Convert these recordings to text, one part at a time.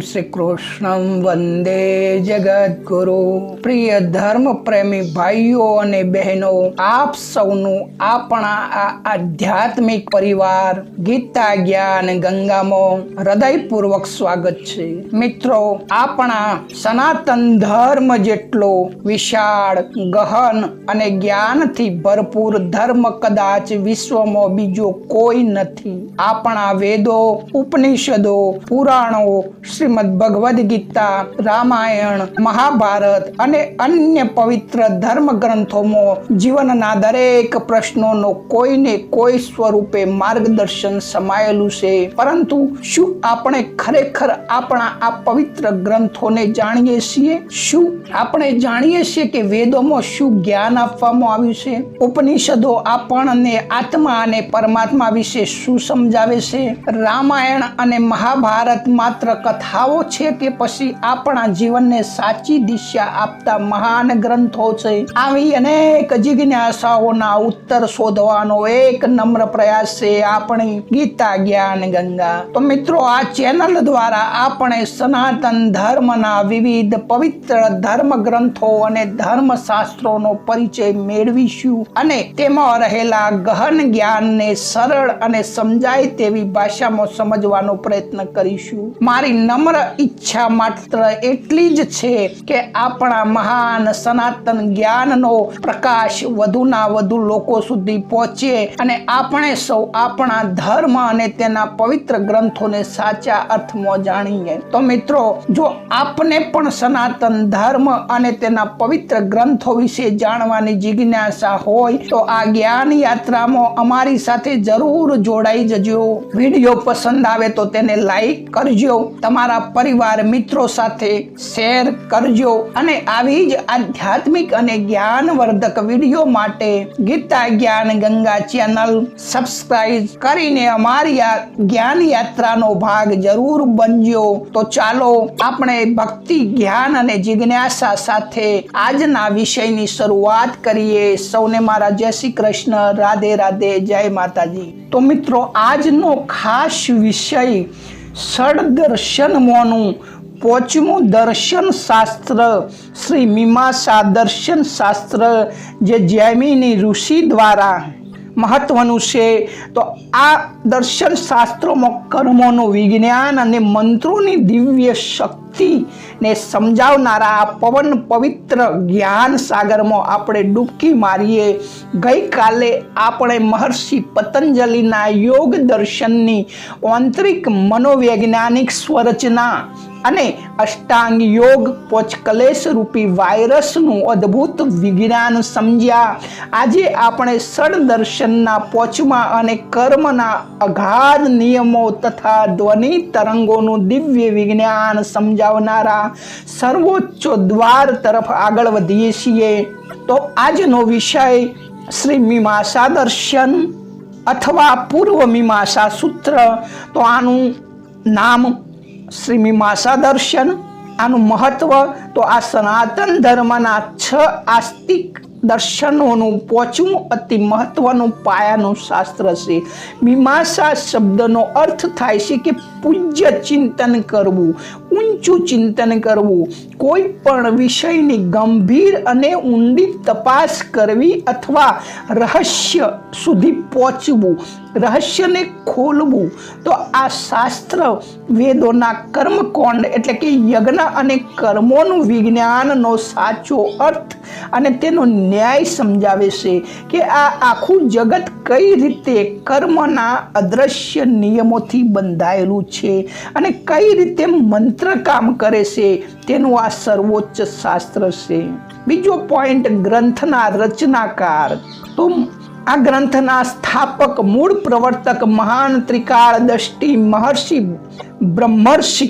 श्री कृष्णं वंदे जगद्गुरु। प्रिय धर्म प्रेमी भाईओ अने बहनों, आप सौनु आपणा आ आध्यात्मिक परिवार गीता ज्ञान गंगा में हृदयपूर्वक स्वागत छे। मित्रों, आपणा सनातन धर्म जेटलो विशाल गहन अने ज्ञान थी भरपूर धर्म कदाच विश्व में बीजो कोई नथी। आपणा वेदों, उपनिषदों, पुराणों, श्रीमद् भगवद गीता, रामायण, महाभारत अने अन्य पवित्र धर्म ग्रंथों में जीवनना दरेक प्रश्नों नो कोई ने कोई स्वरूपे मार्गदर्शन समायेलुं छे। परंतु शुं आपणे खरेखर आपणा आ पवित्र ग्रंथों ने जाणीए छीए? शुं आपणे जाणीए छीए के वेदों में शुं ज्ञान आपवामां आव्युं छे? उपनिषदों आपणने आत्मा अने परमात्मा विશે શું સમજાવે છે? રામાયણ અને મહાભારત માત્ર કથાઓ છે કે પછી આપણા જીવનને સાચી દિશા આપતા મહાન ગ્રંથો છે? આવી અનેક જિજ્ઞાસાઓના ઉત્તર શોધવાનો એક નમ્ર પ્રયાસ છે આપણી ગીતા જ્ઞાન ગંગા। તો મિત્રો, આ ચેનલ દ્વારા આપણે સનાતન ધર્મના વિવિધ પવિત્ર ધર્મ ગ્રંથો અને ધર્મશાસ્ત્રોનો પરિચય મેળવીશું અને તેમાં રહેલા ગહન જ્ઞાનને સરળ અને સમજાય તેવી ભાષામાં સમજવાનો પ્રયત્ન કરીશું। મારી નમ્ર ઈચ્છા માત્ર એટલી જ છે કે આપણા મહાન સનાતન જ્ઞાનનો પ્રકાશ વધુના વધુ લોકો સુધી પહોંચે અને આપણે સૌ આપણા ધર્મ અને તેના પવિત્ર ગ્રંથોને સાચા અર્થમાં જાણીએ। તો મિત્રો, જો આપને પણ સનાતન ધર્મ અને તેના પવિત્ર ગ્રંથો વિશે જાણવાની જિજ્ઞાસા હોય તો આ જ્ઞાન યાત્રામાં અમારી સાથે જરૂર જોડાઈ જજો। વિડિયો પસંદ આવે તો તેને લાઈક કરજો, તમારા પરિવાર મિત્રો સાથે શેર કરજો અને આવી જ આધ્યાત્મિક અને જ્ઞાનવર્ધક વિડિયો માટે ગીતા જ્ઞાન ગંગા ચેનલ સબસ્ક્રાઇબ કરીને અમારી આ જ્ઞાન યાત્રાનો ભાગ જરૂર બનજો। તો ચાલો આપણે ભક્તિ, જ્ઞાન અને જિજ્ઞાસા સાથે આજના વિષયની શરૂઆત કરીએ। સૌને મારા જય શ્રી કૃષ્ણ, રાધે રાધે, જય માતાજી। તો મિત્રો, આજનો ખાસ વિષય ષડદર્શનમાંનું પાંચમું દર્શન શાસ્ત્ર શ્રી મીમાંસા દર્શન શાસ્ત્ર જે જૈમિની ઋષિ દ્વારા મહત્વનું છે। તો આ દર્શન શાસ્ત્રોમાં કર્મોનું વિજ્ઞાન અને મંત્રોની દિવ્ય શક્તિ ને સમજાવનારા આ પવિત્ર જ્ઞાન સાગરમાં આપણે ડૂબકી મારીએ। ગઈકાલે આપણે મહર્ષિ પતંજલિના યોગ દર્શનની આંતરિક મનોવૈજ્ઞાનિક સ્વરચના અને અષ્ટાંગ યોગ પોચકલેશ રૂપી વાયરસનું અદ્ભુત વિજ્ઞાન સમજ્યા। આજે આપણે ષડદર્શનના પોચમા અને કર્મના અગાધ નિયમો તથા ધ્વનિ તરંગોનું દિવ્ય વિજ્ઞાન સમજાવનારા સર્વોચ્ચ દ્વાર તરફ આગળ વધીએ છીએ। તો આજનો વિષય શ્રી મીમાંસા દર્શન અથવા પૂર્વ મીમાંસા સૂત્ર। તો આનું નામ શ્રી મીમાંસા દર્શન, આનું મહત્વ તો આ સનાતન ધર્મના 6 આસ્તિક દર્શનોનું પાંચમું અતિ મહત્વનું પાયાનું શાસ્ત્ર છે। મીમાંસા શબ્દનો અર્થ થાય છે કે પૂજ્ય ચિંતન કરવું, ઊંચું ચિંતન કરવું, કોઈ પણ વિષયની ગંભીર અને ઊંડી તપાસ કરવી અથવા રહસ્ય સુધી પહોંચવું, રહસ્યને ખોલવું। તો આ શાસ્ત્ર વેદોના કર્મકોંડ એટલે કે યજ્ઞ અને કર્મોનું વિજ્ઞાનનો સાચો અર્થ અને તેનો ન્યાય સમજાવે છે કે આ આખું જગત કઈ રીતે કર્મના અદ્રશ્ય નિયમોથી બંધાયેલું છે અને કઈ રીતે મંત્ર કામ કરે છે તેનું આ સર્વોચ્ચ શાસ્ત્ર છે। બીજો પોઈન્ટ, ગ્રંથના રચનાકાર। તો આ ગ્રંથના સ્થાપક, મૂળ પ્રવર્તક મહાન ત્રિકાળદર્શી મહર્ષિ બ્રહ્મર્ષિ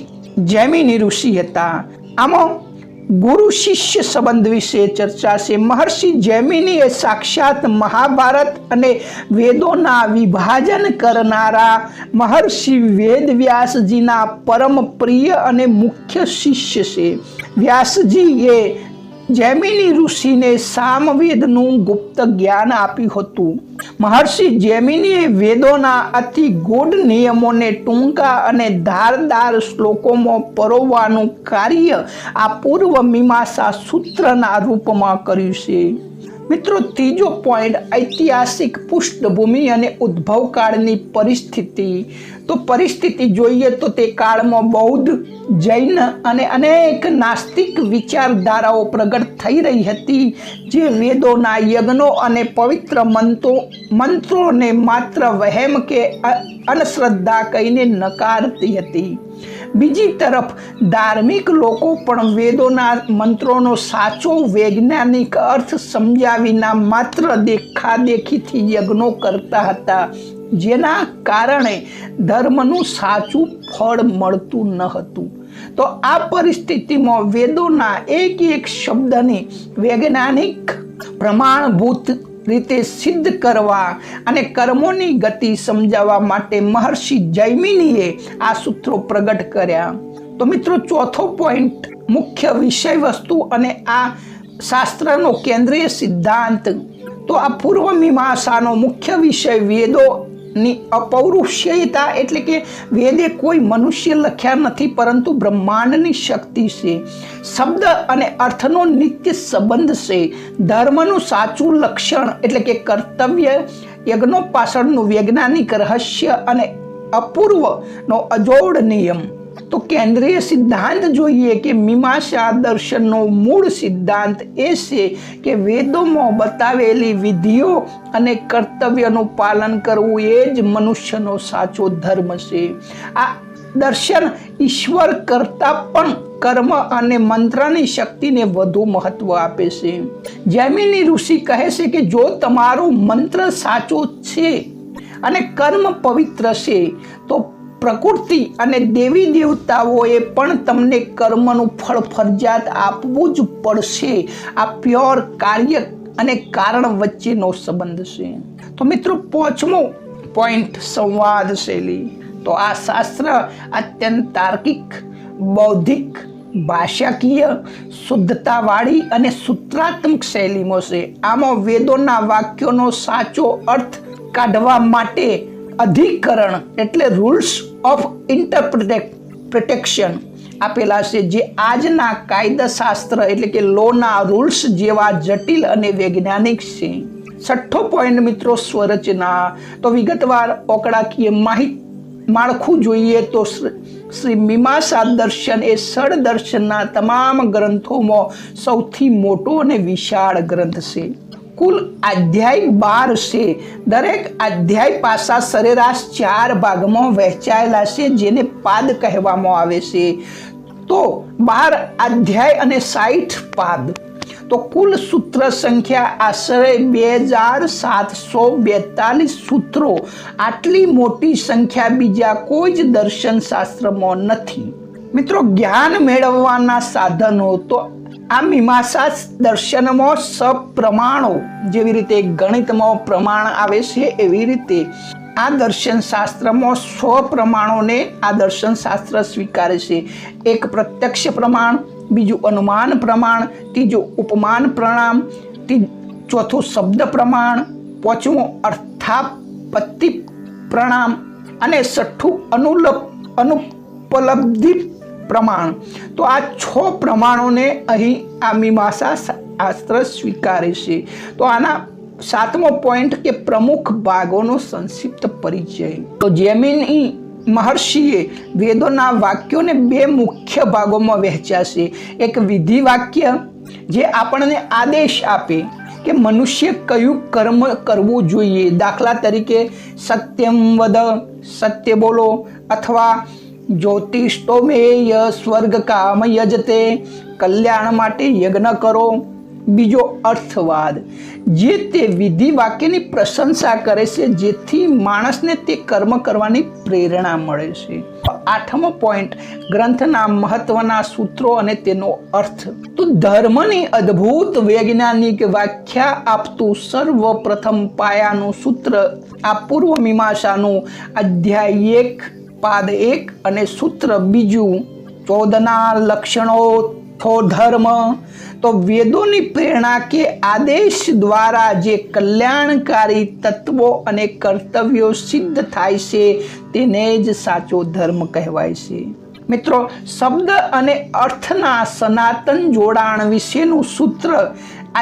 જૈમિની ઋષિ હતા। આમાં ગુરુ શિષ્ય સંબંધ વિશે ચર્ચા છે। મહર્ષિ જૈમિનીએ સાક્ષાત મહાભારત અને વેદોના વિભાજન કરનારા મહર્ષિ વેદવ્યાસજીના પરમ પ્રિય અને મુખ્ય શિષ્ય છે। વ્યાસજીએ જૈમિની ઋષિને સામવેદનું ગુપ્ત જ્ઞાન આપ્યું હતું. મહર્ષિ જૈમિનીએ વેદોના અતિ ગૂઢ નિયમોને ટૂંકા અને ધારદાર શ્લોકોમાં પરોવવાનું કાર્ય આ પૂર્વ મીમાંસા સૂત્રના રૂપમાં કર્યું છે. મિત્રો, ત્રીજો પોઈન્ટ ઐતિહાસિક પૃષ્ઠભૂમિ અને ઉદ્ભવ કાળની પરિસ્થિતિ. તો પરિસ્થિતિ જોઈએ તો તે કાળમાં બૌદ્ધ, જૈન અને અનેક નાસ્તિક વિચારધારાઓ પ્રગટ થઈ રહી હતી, જે વેદોના યજ્ઞો અને પવિત્ર મંત્રોને માત્ર વહેમ કે અંધશ્રદ્ધા કહીને નકારતી હતી. બીજી તરફ ધાર્મિક લોકો પણ વેદોના મંત્રોનો સાચો વૈજ્ઞાનિક અર્થ સમજ્યા વિના માત્ર દેખાદેખીથી યજ્ઞો કરતા હતા, જેના કારણે ધર્મનું સાચું ફળ મળતું ન હતું. તો આ પરિસ્થિતિમાં વેદોના એક શબ્દને વૈજ્ઞાનિક પ્રમાણભૂત રીતે સિદ્ધ કરવા અને કર્મોની ગતિ સમજાવવા માટે મહર્ષિ જૈમિનીએ આ સૂત્રો પ્રગટ કર્યા. તો મિત્રો, ચોથો પોઈન્ટ મુખ્ય વિષય વસ્તુ અને આ શાસ્ત્રનો કેન્દ્રીય સિદ્ધાંત. તો આ પૂર્વ મીમાંસાનો મુખ્ય વિષય વેદોની અપૌરુષેયતા, એટલે કે વેદે કોઈ મનુષ્ય લખ્યા નથી પરંતુ બ્રહ્માંડની શક્તિ છે. શબ્દ અને અર્થનો નિત્ય સંબંધ છે. ધર્મનું સાચું લક્ષણ એટલે કે કર્તવ્ય, યજ્ઞો પાછળનું વૈજ્ઞાનિક રહસ્ય અને અપૂર્વનો અજોડ નિયમ. તો કેન્દ્રીય સિદ્ધાંત જોઈએ કે મીમાંસા દર્શનનો મૂળ સિદ્ધાંત એ છે કે વેદોમાં બતાવેલી વિધિઓ અને કર્તવ્યનું પાલન કરવું એ જ મનુષ્યનો સાચો ધર્મ છે. આ દર્શન ઈશ્વર કરતાં પણ કર્મ અને મંત્રની શક્તિને વધુ મહત્વ આપે છે. જૈમિની ઋષિ કહે છે કે જો તમારો મંત્ર સાચો છે અને કર્મ પવિત્ર છે તો પ્રકૃતિ અને દેવી દેવતાઓએ પણ તમને કર્મનું ફળ ફરજિયાત આપવું જ પડશે. આ પ્યોર કાર્ય અને કારણ વચ્ચેનો સંબંધ છે. તો મિત્રો, પાંચમો પોઈન્ટ સંવાદ શૈલી. તો આ શાસ્ત્ર અત્યંત તાર્કિક, બૌદ્ધિક, ભાષાકીય, શુદ્ધતાવાળી અને સૂત્રાત્મક શૈલીમાં છે. આમાં વેદોના વાક્યોનો સાચો અર્થ કાઢવા માટે અધિકરણ એટલે રૂલ્સ ઓફ ઇન્ટરપ્રિટેશન આપેલા છે, જે આજના કાયદાશાસ્ત્ર એટલે કે લોના રૂલ્સ જેવા જટિલ અને વૈજ્ઞાનિક છે. છઠ્ઠો પોઈન્ટ મિત્રો, સ્વરચના. તો વિગતવાર ઓકળાકીય માળખું જોઈએ તો શ્રી મીમાંસા દર્શન એ ષડ દર્શનના તમામ ગ્રંથોમાં સૌથી મોટો અને વિશાળ ગ્રંથ છે. કુલ અધ્યાય 12 છે. દરેક અધ્યાય પાસા સરેરાશ 4 ભાગમાં વહેંચાયેલા છે, જેને પાદ કહેવામાં આવે છે. તો 12 અધ્યાય અને 60 પાદ. તો કુલ સૂત્ર સંખ્યા આશરે 2742 સૂત્રો. આટલી મોટી સંખ્યા બીજા કોઈ જ દર્શન શાસ્ત્રમાં નથી. મિત્રો, જ્ઞાન મેળવવાના સાધનો. તો આ મીમાંસા દર્શનમાં સપ્રમાણો, જેવી રીતે ગણિતમાં પ્રમાણ આવે છે એવી રીતે આ દર્શન શાસ્ત્રમાં સ્વપ્રમાણોને આ દર્શન શાસ્ત્ર સ્વીકારે છે. એક પ્રત્યક્ષ પ્રમાણ, બીજું અનુમાન પ્રમાણ, ત્રીજું ઉપમાન પ્રમાણ, ચોથું શબ્દ પ્રમાણ, પાંચમું અર્થાપત્તિ પ્રમાણ અને છઠ્ઠું અનુપલબ્ધિ પ્રમાણ. તો આ 6 પ્રમાણોને અહીં આ મીમાંસા શાસ્ત્ર સ્વીકારે છે. તો આના 7મો પોઈન્ટ કે પ્રમુખ ભાગોનો સંક્ષિપ્ત પરિચય. તો જૈમિની મહર્ષિએ વેદોના વાક્યોને 2 મુખ્ય ભાગોમાં વહેંચ્યા છે. એક વિધિ વાક્ય, જે આપણને આદેશ આપે કે મનુષ્ય કયું કર્મ કરવું જોઈએ. દાખલા તરીકે સત્યમ વદ, સત્ય બોલો, અથવા જ્યોતિષ્ટોમેય સ્વર્ગ કામ યજતે, કલ્યાણ માટે યજ્ઞ કરો. બીજો અર્થવાદ, જે તે વિધિ વાક્યની પ્રશંસા કરે છે, જેથી માણસને તે કર્મ કરવાની પ્રેરણા મળે છે. 8મો પોઈન્ટ, ગ્રંથના મહત્વના સૂત્રો અને તેનો અર્થ. તો ધર્મની અદ્ભુત વૈજ્ઞાનિક વ્યાખ્યા આપતું સર્વપ્રથમ પાયાનું સૂત્ર આ પૂર્વ મીમાંસાનું અધ્યાય 1 પાદ 1 અને સૂત્ર 2 14ના લક્ષણો થો ધર્મ, તો વેદોની પ્રેરણા કે આદેશ દ્વારા જે કલ્યાણકારી તત્વો અને કર્તવ્યો સિદ્ધ થાય છે તેને જ સાચો ધર્મ કહેવાય છે. મિત્રો, શબ્દ અને અર્થના સનાતન જોડાણ વિશેનું સૂત્ર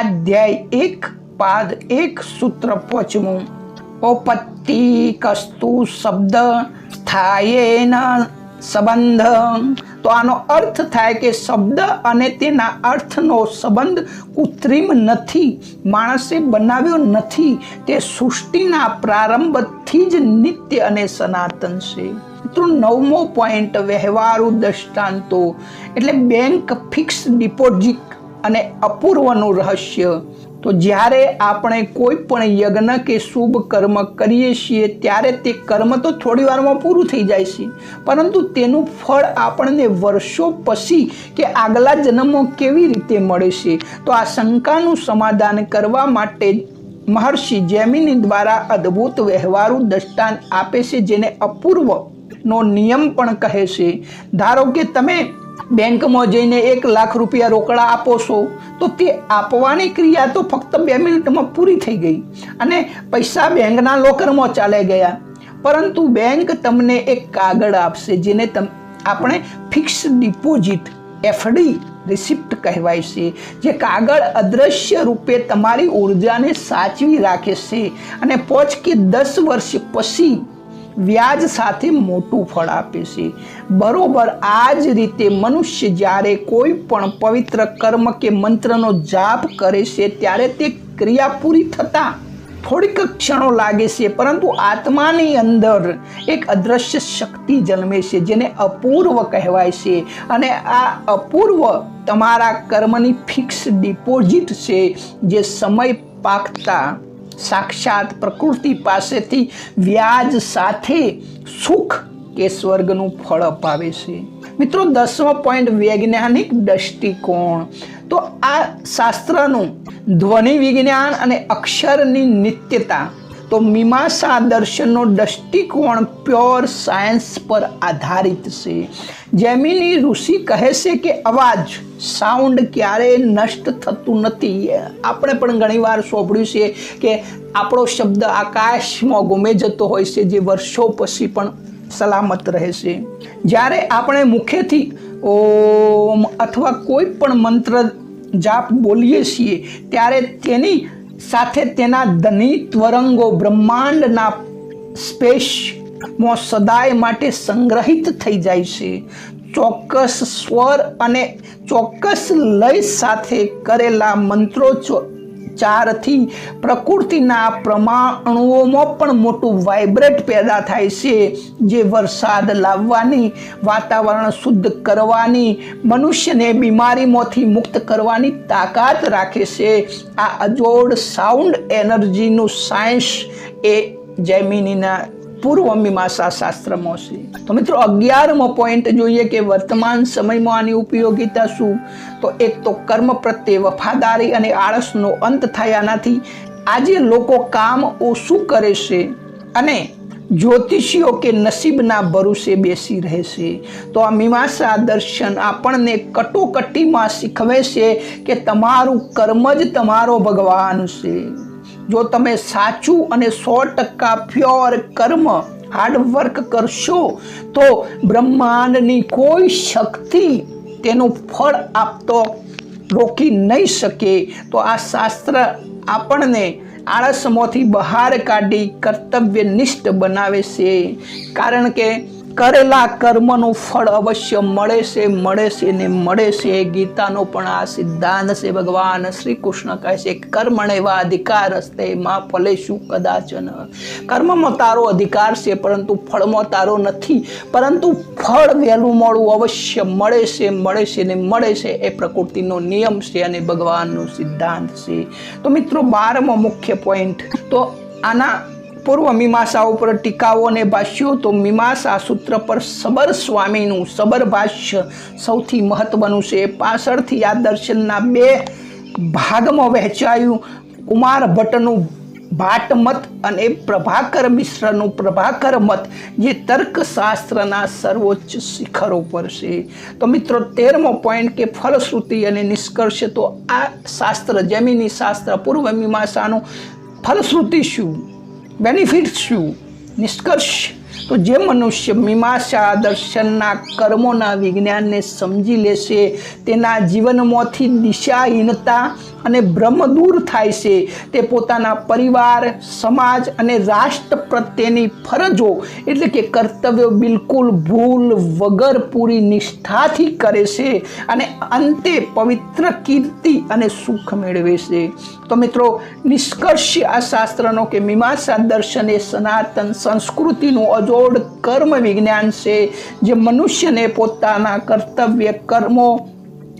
અધ્યાય 1 પાદ 1 સૂત્ર 5. ઓપત્તિ કસ્તુ શબ્દ સ્થાયેન સંબંધ. તો આનો અર્થ થાય કે શબ્દ અને તેના અર્થનો સંબંધ કૃત્રિમ નથી, માણસે બનાવ્યો નથી, તે સૃષ્ટિના પ્રારંભથી જ નિત્ય અને સનાતન છે. મિત્રો, 9મો પોઈન્ટ વ્યવહારુ દ્રષ્ટાંતો એટલે બેંક ફિક્સ ડિપોઝિટ અને અપૂર્વનું રહસ્ય. તો જ્યારે આપણે કોઈ પણ યજ્ઞ કે શુભ કર્મ કરીએ છીએ ત્યારે તે કર્મ તો થોડી વારમાં પૂરું થઈ જાય છે, પરંતુ તેનું ફળ આપણને વર્ષો પછી કે આગલા જન્મમાં કેવી રીતે મળે છે? તો આ શંકાનું સમાધાન કરવા માટે મહર્ષિ જૈમિની દ્વારા અદ્ભુત વ્યવહારુ દ્રષ્ટાંત આપે છે, જેને અપૂર્વનો નિયમ પણ કહે છે. ધારો કે તમે બેંકમાં જઈને 1 લાખ રૂપિયા રોકડા આપો છો, તો તે આપવાની ક્રિયા તો ફક્ત 2 મિનિટમાં પૂરી થઈ ગઈ અને પૈસા બેંકના લોકરમાં ચાલી ગયા. પરંતુ બેંક તમને એક કાગળ આપશે જેને આપણે ફિક્સ ડિપોઝિટ FD રિસિપ્ટ કહેવાય છે, જે કાગળ અદ્રશ્ય રૂપે તમારી ઉર્જાને સાચવી રાખે છે અને 5 કે 10 વર્ષ પછી વ્યાજ સાથે મોટું ફળ આપે છે. બરોબર આ જ રીતે મનુષ્ય જ્યારે કોઈ પણ પવિત્ર કર્મ કે મંત્રનો જાપ કરે છે ત્યારે તે ક્રિયા પૂરી થતાં થોડીક ક્ષણો લાગે છે, પરંતુ આત્માની અંદર એક અદ્રશ્ય શક્તિ જન્મે છે જેને અપૂર્વ કહેવાય છે. અને આ અપૂર્વ તમારા કર્મની ફિક્સ ડિપોઝિટ છે, જે સમય પાકતા સાક્ષાત પ્રકૃતિ પાસેથી વ્યાજ સાથે સુખ કે સ્વર્ગનું ફળ અપાવે છે. મિત્રો, 10મો પોઈન્ટ વૈજ્ઞાનિક દ્રષ્ટિકોણ. તો આ શાસ્ત્રનું ધ્વનિ વિજ્ઞાન અને અક્ષરની નિત્યતા. તો મીમાંસા દર્શનનો દ્રષ્ટિકોણ પ્યોર સાયન્સ પર આધારિત છે. જૈમિની ઋષિ કહે છે કે અવાજ સાઉન્ડ ક્યારેય નષ્ટ થતું નથી. આપણે પણ ઘણીવાર સાંભળ્યું છે કે આપણો શબ્દ આકાશમાં ગુમે જતો હોય છે, જે વર્ષો પછી પણ સલામત રહે છે. જ્યારે આપણે મુખેથી ઓમ અથવા કોઈ પણ મંત્ર જાપ બોલીએ છીએ ત્યારે તેની સાથે તેના ધ્વનિ તરંગો બ્રહ્માંડના સ્પેસમાં સદાય માટે સંગ્રહિત થઈ જાય છે. ચોક્કસ સ્વર અને ચોક્કસ લય સાથે કરેલા મંત્રોચ્ચારથી પ્રકૃતિના પરમાણુઓમાં પણ મોટું વાઇબ્રેટ પેદા થાય છે, જે વરસાદ લાવવાની, વાતાવરણ શુદ્ધ કરવાની, મનુષ્યને બીમારીમાંથી મુક્ત કરવાની તાકાત રાખે છે. આ અજોડ સાઉન્ડ એનર્જીનું સાયન્સ એ જૈમિનીના પૂર્વ મીમાંસા શાસ્ત્રમાં છે. તો મિત્રો, 11મો પોઈન્ટ જોઈએ કે વર્તમાન સમયમાં આની ઉપયોગિતા શું? તો એક તો કર્મ પ્રત્યે વફાદારી અને આળસનો અંત થયા નથી. આજે લોકો કામ ઓછું કરે છે અને જ્યોતિષીઓ કે નસીબના ભરોસે બેસી રહે છે. તો આ મીમાંસા દર્શન આપણને કટોકટીમાં શીખવે છે કે તમારું કર્મ જ તમારો ભગવાન છે. જો તમે સાચું અને 100% પ્યોર કર્મ હાર્ડવર્ક કરશો તો બ્રહ્માંડની કોઈ શક્તિ તેનું ફળ આપતો રોકી નહીં શકે. તો આ શાસ્ત્ર આપણને આળસમાંથી બહાર કાઢી કર્તવ્યનિષ્ઠ બનાવે છે, કારણ કે કરેલા કર્મનું ફળ અવશ્ય મળે છે ને મળે છે. ગીતાનો પણ આ સિદ્ધાંત છે. ભગવાન શ્રી કૃષ્ણ કહે છે, કર્મણેવા અધિકાર હસ્તે માં ફલેષુ કદાચન. કર્મમાં તારો અધિકાર છે, પરંતુ ફળમાં તારો નથી. પરંતુ ફળ વહેલું મોડું અવશ્ય મળે છે ને મળે છે. એ પ્રકૃતિનો નિયમ છે અને ભગવાનનો સિદ્ધાંત છે. તો મિત્રો, 12મો મુખ્ય પોઈન્ટ. તો આના પૂર્વ મીમાંસા ઉપર ટીકાઓ અને ભાષ્યો. તો મીમાંસા સૂત્ર પર સબર સ્વામીનું સબર ભાષ્ય સૌથી મહત્વનું છે. પાછળથી આ દર્શનના 2 ભાગમાં વહેંચાયું. કુમાર ભટ્ટનું ભાટમત અને પ્રભાકર મિશ્રનું પ્રભાકર મત જે તર્કશાસ્ત્રના સર્વોચ્ચ શિખરો પર છે. તો મિત્રો 13મો પોઈન્ટ કે ફલશ્રુતિ અને નિષ્કર્ષ. તો આ શાસ્ત્ર જૈમિની શાસ્ત્ર પૂર્વ મીમાંસાનું ફલશ્રુતિ શું, બેનિફિટ શું, નિષ્કર્ષ. તો જે મનુષ્ય મીમાંસા દર્શનના કર્મોના વિજ્ઞાનને સમજી લેશે તેના જીવનમાંથી દિશાહીનતા અને ભ્રમ દૂર થાય છે. તે પોતાના પરિવાર, સમાજ અને રાષ્ટ્ર પ્રત્યેની ફરજો એટલે કે કર્તવ્યો બિલકુલ ભૂલ વગર પૂરી નિષ્ઠાથી કરે છે અને અંતે પવિત્ર કીર્તિ અને સુખ મેળવે છે. તો મિત્રો નિષ્કર્ષ આ શાસ્ત્રનો કે મીમાંસા દર્શન એ સનાતન સંસ્કૃતિનું અજોડ કર્મ વિજ્ઞાન છે જે મનુષ્યને પોતાના કર્તવ્ય કર્મો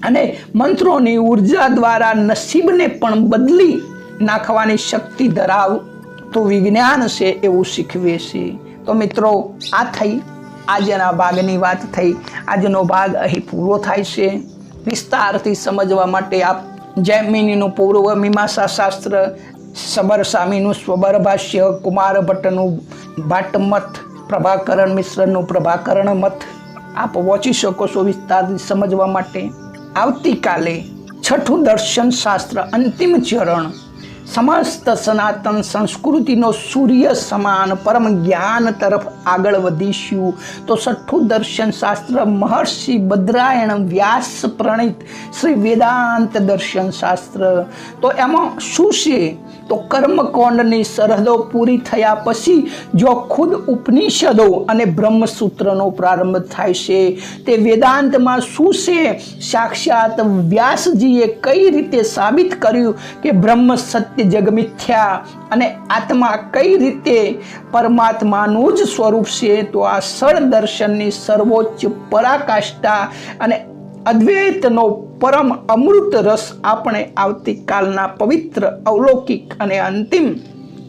અને મંત્રોની ઉર્જા દ્વારા નસીબને પણ બદલી નાખવાની શક્તિ ધરાવતું વિજ્ઞાન છે એવું શીખવે છે. તો મિત્રો આ થઈ આજના ભાગની વાત થઈ. આજનો ભાગ અહીં પૂરો થાય છે. વિસ્તારથી સમજવા માટે આપ જૈમિનીનું પૂર્વ મીમાંસા શાસ્ત્ર, સબર સ્વામીનું સ્વબર ભાષ્ય, કુમાર ભટ્ટનું ભાટમત, પ્રભાકરણ મિશ્રનું પ્રભાકરણ મત આપ વાંચી શકો છો વિસ્તારથી સમજવા માટે. આવતીકાલે છઠ્ઠું દર્શન શાસ્ત્ર અંતિમ ચરણ, સમસ્ત સનાતન સંસ્કૃતિનો સૂર્ય સમાન પરમ જ્ઞાન તરફ આગળ વધીશું. તો છઠ્ઠું દર્શન શાસ્ત્ર મહર્ષિ બદ્રાયણ વ્યાસ પ્રણિત શ્રી વેદાંત દર્શન શાસ્ત્ર. તો એમાં શું છે? તો કર્મકોંડની સરહદો પૂરી થયા પછી જો ખુદ ઉપનિષદો અને બ્રહ્મસૂત્રનો પ્રારંભ થાય છે. તે વેદાંતમાં શું છે? સાક્ષાત વ્યાસજીએ કઈ રીતે સાબિત કર્યું કે બ્રહ્મ સત્ય જગ મિથ્યા અને આત્મા કઈ રીતે પરમાત્માનું જ સ્વરૂપ છે. તો આ સળ દર્શનની સર્વોચ્ચ પરાકાષ્ઠા અને અદ્વૈતનો પરમ અમૃત રસ આપણે આવતીકાલના પવિત્ર અવલૌકિક અને અંતિમ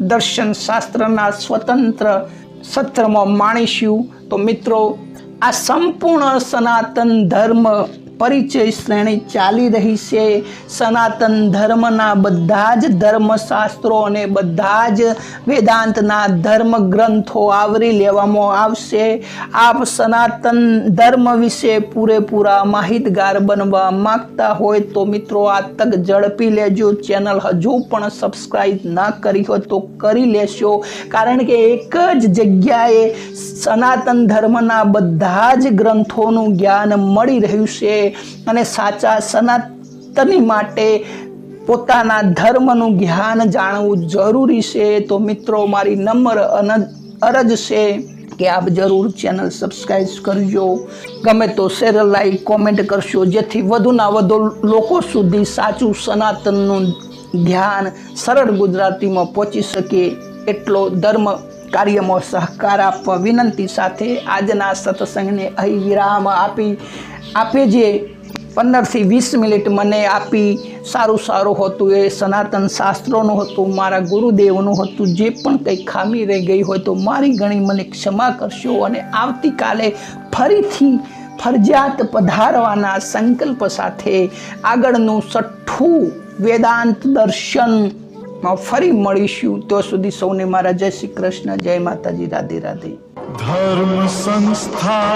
દર્શન શાસ્ત્રના સ્વતંત્ર સત્રમાં માણીશું. તો મિત્રો આ સંપૂર્ણ સનાતન ધર્મ પરિચય શ્રેણી ચાલી રહી છે. સનાતન ધર્મના બધા જ ધર્મશાસ્ત્રો અને બધા જ વેદાંતના ધર્મ ગ્રંથો આવરી લેવામાં આવશે. આપ સનાતન ધર્મ વિશે પૂરેપૂરા માહિતગાર બનવા માંગતા હોય તો મિત્રો આ તક ઝડપી લેજો. ચેનલ હજુ પણ સબસ્ક્રાઈબ ના કરી હોય તો કરી લેશો, કારણ કે એક જ જગ્યાએ સનાતન ધર્મના બધા જ ગ્રંથોનું જ્ઞાન મળી રહ્યું છે અને સાચા સનાતની માટે પોતાના ધર્મનું જ્ઞાન જાણવું જરૂરી છે. તો મિત્રો મારી નમ્ર અરજ છે કે આપ જરૂર ચેનલ સબસ્ક્રાઈબ કરજો. ગમે તો શેર, લાઈક, કોમેન્ટ કરશો જેથી વધુના વધુ લોકો સુધી સાચું સનાતનનું જ્ઞાન સરળ ગુજરાતીમાં પહોંચી શકે એટલો ધર્મ કાર્યમાં સહકાર આપવા વિનંતી સાથે આજના સત્સંગને અહીં વિરામ આપે જે 15 થી 20 મિનિટ મને આપી સારું હતું એ સનાતન શાસ્ત્રોનું હતું, મારા ગુરુદેવનું હતું. જે પણ કંઈ ખામી રહી ગઈ હોય તો મારી ગણી મને ક્ષમા કરશો અને આવતીકાલે ફરીથી ફરજિયાત પધારવાના સંકલ્પ સાથે આગળનું છઠ્ઠું વેદાંત દર્શનમાં ફરી મળીશું. તો સુધી સૌને મારા જય શ્રી કૃષ્ણ, જય માતાજી, રાધે રાધે. धर्म संस्थापनार्थाय